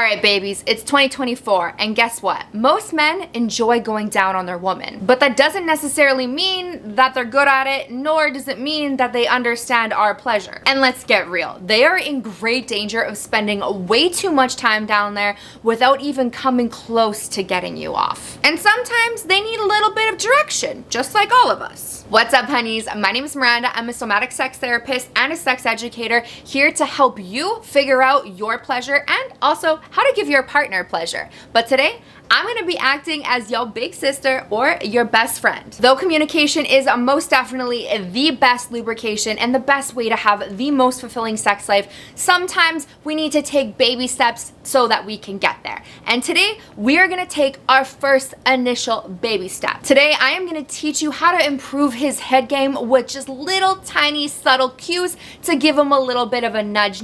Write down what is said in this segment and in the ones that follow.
Alright babies, it's 2024 and guess what? Most men enjoy going down on their woman. But that doesn't necessarily mean that they're good at it, nor does it mean that they understand our pleasure. And let's get real, they are in great danger of spending way too much time down there without even coming close to getting you off. And sometimes they need a little bit of direction, just like all of us. What's up honeys? My name is Miranda. I'm a somatic sex therapist and a sex educator here to help you figure out your pleasure and also how to give your partner pleasure. But today, I'm gonna be acting as your big sister or your best friend. Though communication is most definitely the best lubrication and the best way to have the most fulfilling sex life, sometimes we need to take baby steps so that we can get there. And today, we are gonna take our first initial baby step. Today, I am gonna teach you how to improve his head game with just little tiny subtle cues to give him a little bit of a nudge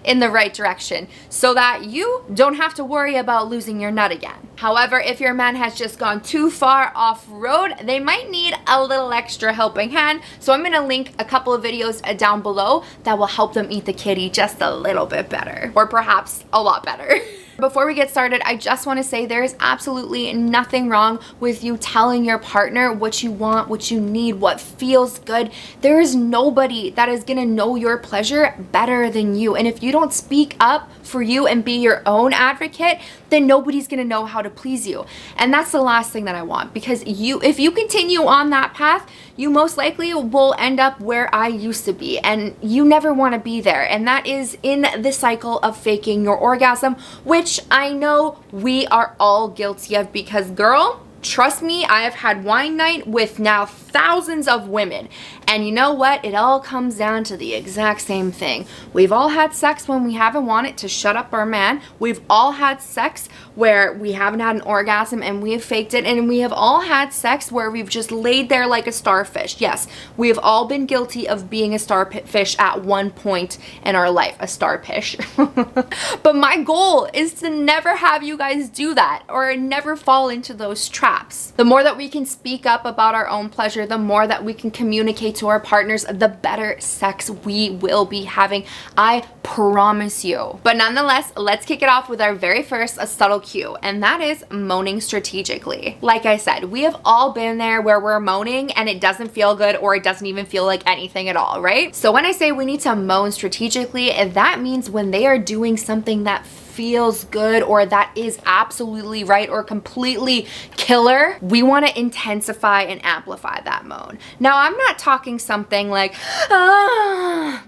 in the right direction so that you don't have to worry about losing your nut again. However, if your man has just gone too far off-road, they might need a little extra helping hand. So I'm gonna link a couple of videos down below that will help them eat the kitty just a little bit better, or perhaps a lot better. Before we get started, I just want to say there is absolutely nothing wrong with you telling your partner what you want, what you need, what feels good. There is nobody that is going to know your pleasure better than you. And if you don't speak up for you and be your own advocate, then nobody's going to know how to please you. And that's the last thing that I want, because if you continue on that path, you most likely will end up where I used to be, and you never want to be there. And that is in the cycle of faking your orgasm, which I know we are all guilty of, because girl, trust me, I have had wine night with now thousands of women. And you know what? It all comes down to the exact same thing. We've all had sex when we haven't wanted to shut up our man. We've all had sex where we haven't had an orgasm and we have faked it. And we have all had sex where we've just laid there like a starfish. Yes, we have all been guilty of being a starfish at one point in our life. A starfish. But my goal is to never have you guys do that or never fall into those traps. The more that we can speak up about our own pleasure, the more that we can communicate to our partners, the better sex we will be having. I promise you. But nonetheless, let's kick it off with our very first subtle cue, and that is moaning strategically. Like I said, we have all been there where we're moaning and it doesn't feel good, or it doesn't even feel like anything at all, right? So when I say we need to moan strategically, that means when they are doing something that feels good or that is absolutely right or completely killer, we want to intensify and amplify that moan. Now, I'm not talking something like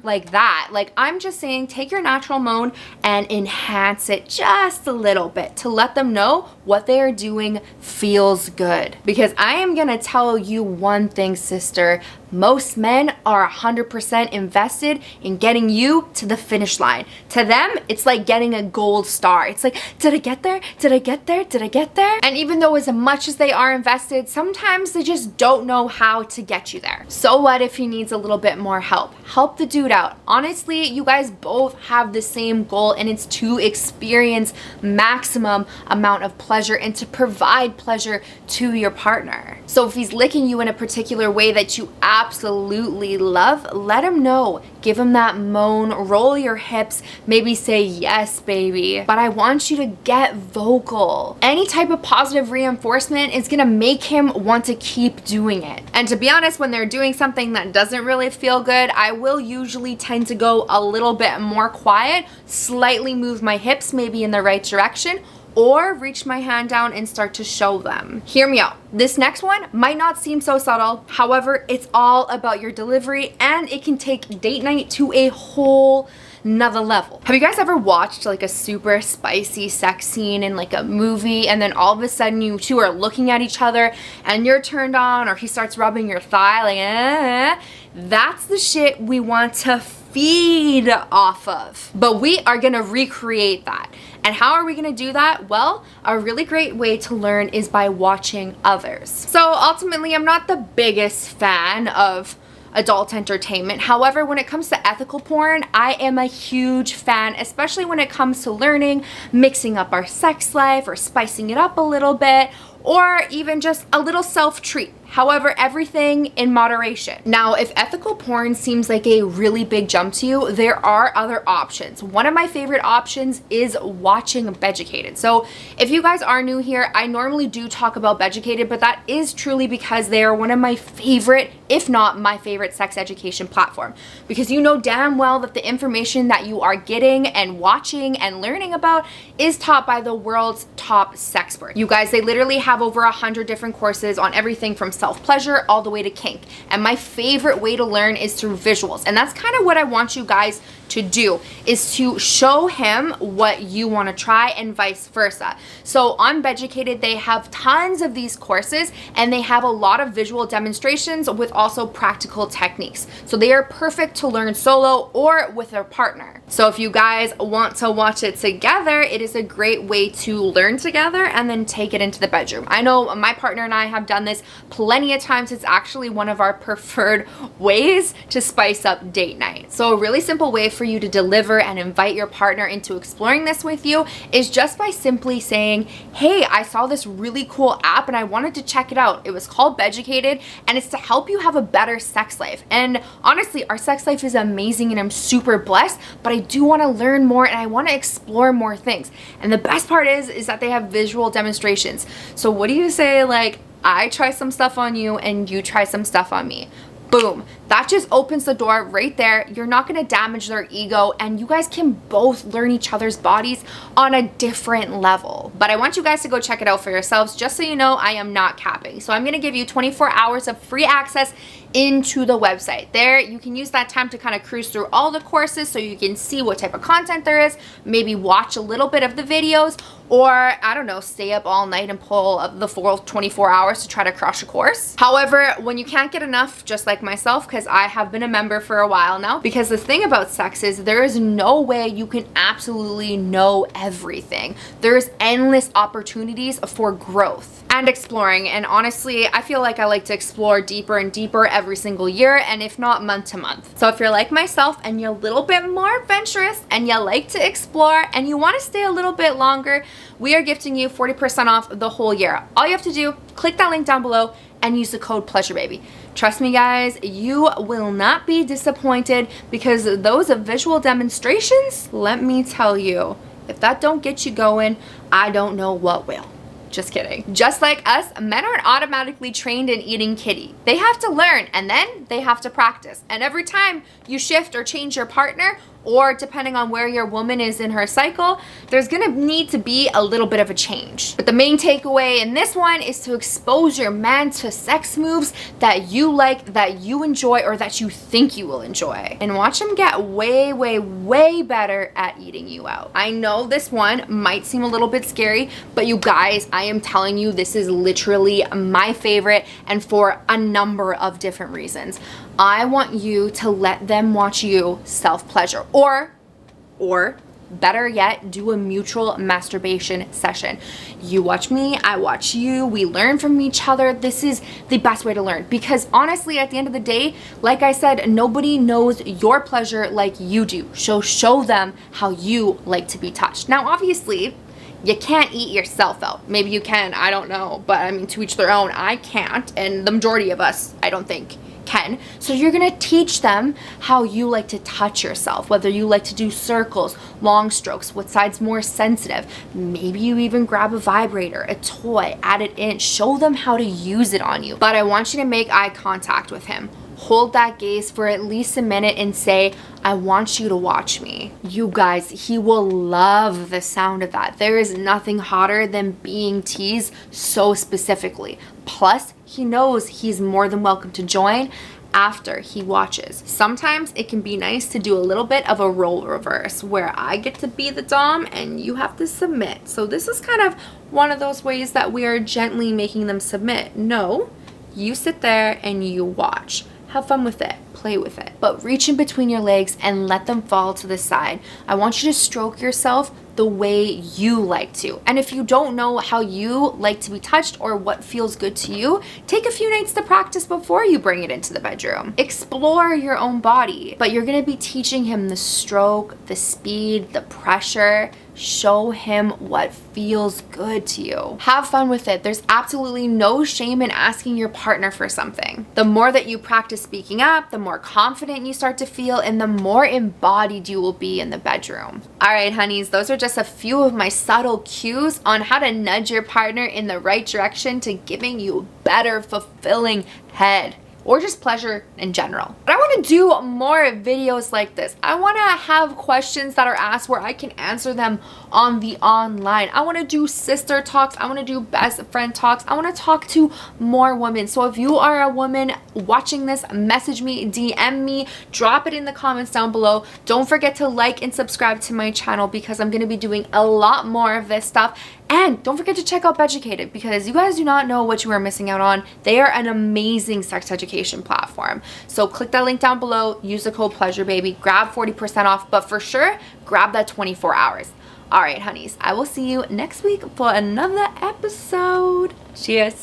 like that. Like, I'm just saying take your natural moan and enhance it just a little bit to let them know what they are doing feels good. Because I am gonna tell you one thing, sister, most men are 100% invested in getting you to the finish line. To them, it's like getting a gold star. It's like, did I get there? Did I get there? Did I get there? And even though as much as they are invested, sometimes they just don't know how to get you there. So what if he needs a little bit more help? Help the dude out. Honestly, you guys both have the same goal, and it's to experience maximum amount of pleasure and to provide pleasure to your partner. So if he's licking you in a particular way that you absolutely love, let him know. Give him that moan, roll your hips, maybe say, yes, baby. But I want you to get vocal. Any type of positive reinforcement is gonna make him want to keep doing it. And to be honest, when they're doing something that doesn't really feel good, I will usually tend to go a little bit more quiet, slightly move my hips maybe in the right direction, or reach my hand down and start to show them. Hear me out. This next one might not seem so subtle. However, it's all about your delivery, and it can take date night to a whole another level. Have you guys ever watched like a super spicy sex scene in like a movie, and then all of a sudden you two are looking at each other and you're turned on, or he starts rubbing your thigh like, That's the shit we want to feed off of. But we are gonna recreate that. And how are we gonna do that? Well, a really great way to learn is by watching others. So ultimately, I'm not the biggest fan of adult entertainment. However, when it comes to ethical porn, I am a huge fan, especially when it comes to learning, mixing up our sex life or spicing it up a little bit, or even just a little self-treat. However, everything in moderation. Now, if ethical porn seems like a really big jump to you, there are other options. One of my favorite options is watching Beducated. So if you guys are new here, I normally do talk about Beducated, but that is truly because they are one of my favorite, if not my favorite, sex education platform. Because you know damn well that the information that you are getting and watching and learning about is taught by the world's top sex experts. You guys, they literally have over 100 different courses on everything from self-pleasure all the way to kink. And my favorite way to learn is through visuals. And that's kind of what I want you guys to do, is to show him what you want to try and vice versa. So on Beducated, they have tons of these courses and they have a lot of visual demonstrations with also practical techniques. So they are perfect to learn solo or with a partner. So if you guys want to watch it together, it is a great way to learn together and then take it into the bedroom. I know my partner and I have done this plenty of times. It's actually one of our preferred ways to spice up date night. So a really simple way for you to deliver and invite your partner into exploring this with you is just by simply saying, hey, I saw this really cool app and I wanted to check it out. It was called Beducated and it's to help you have a better sex life. And honestly, our sex life is amazing and I'm super blessed, but I do want to learn more and I want to explore more things. And the best part is that they have visual demonstrations. So what do you say, like, I try some stuff on you and you try some stuff on me? Boom. That just opens the door right there. You're not going to damage their ego and you guys can both learn each other's bodies on a different level. But I want you guys to go check it out for yourselves. Just so you know, I am not capping. So I'm going to give you 24 hours of free access into the website. There, you can use that time to kind of cruise through all the courses so you can see what type of content there is, maybe watch a little bit of the videos, or I don't know, stay up all night and pull the full 24 hours to try to crush a course. However, when you can't get enough, just like myself, because I have been a member for a while now, because the thing about sex is there is no way you can absolutely know everything. There's endless opportunities for growth and exploring. And honestly, I feel like I like to explore deeper and deeper every single year, and if not month to month. So if you're like myself and you're a little bit more adventurous and you like to explore and you want to stay a little bit longer, we are gifting you 40% off the whole year. All you have to do, click that link down below and use the code PLEASUREBABY. Trust me guys, you will not be disappointed, because those visual demonstrations, let me tell you, if that don't get you going, I don't know what will. Just kidding. Just like us, men aren't automatically trained in eating kitty. They have to learn and then they have to practice. And every time you shift or change your partner, or depending on where your woman is in her cycle, there's gonna need to be a little bit of a change. But the main takeaway in this one is to expose your man to sex moves that you like, that you enjoy, or that you think you will enjoy. And watch him get way, way, way better at eating you out. I know this one might seem a little bit scary, but you guys, I am telling you, this is literally my favorite, and for a number of different reasons. I want you to let them watch you self-pleasure, or better yet, do a mutual masturbation session. You watch me, I watch you, we learn from each other. This is the best way to learn, because honestly, at the end of the day, like I said, nobody knows your pleasure like you do. So show them how you like to be touched. Now, obviously, you can't eat yourself out. Maybe you can, I don't know, but I mean, to each their own. I can't, and the majority of us, I don't think, can. So you're gonna teach them how you like to touch yourself, whether you like to do circles, long strokes, what side's more sensitive. Maybe you even grab a vibrator, a toy, add it in, show them how to use it on you. But I want you to make eye contact with him. Hold that gaze for at least a minute and say, I want you to watch me. You guys, he will love the sound of that. There is nothing hotter than being teased so specifically. Plus, he knows he's more than welcome to join after he watches. Sometimes it can be nice to do a little bit of a role reverse where I get to be the dom and you have to submit. So this is kind of one of those ways that we are gently making them submit. No, you sit there and you watch. Have fun with it, play with it, but reach in between your legs and let them fall to the side. I want you to stroke yourself the way you like to. And if you don't know how you like to be touched or what feels good to you, take a few nights to practice before you bring it into the bedroom. Explore your own body, but you're gonna be teaching him the stroke, the speed, the pressure. Show him what feels good to you. Have fun with it. There's absolutely no shame in asking your partner for something. The more that you practice speaking up, the more confident you start to feel, and the more embodied you will be in the bedroom. All right, honeys, those are just a few of my subtle cues on how to nudge your partner in the right direction to giving you better, fulfilling head, or just pleasure in general. But I want to do more videos like this. I want to have questions that are asked where I can answer them on the online. I want to do sister talks. I want to do best friend talks. I want to talk to more women. So if you are a woman watching this, message me, DM me, drop it in the comments down below. Don't forget to like and subscribe to my channel because I'm going to be doing a lot more of this stuff. And don't forget to check out Beducated because you guys do not know what you are missing out on. They are an amazing sex education platform. So click that link down below, use the code PleasureBaby, grab 40% off, but for sure, grab that 24 hours. All right, honeys, I will see you next week for another episode. Cheers.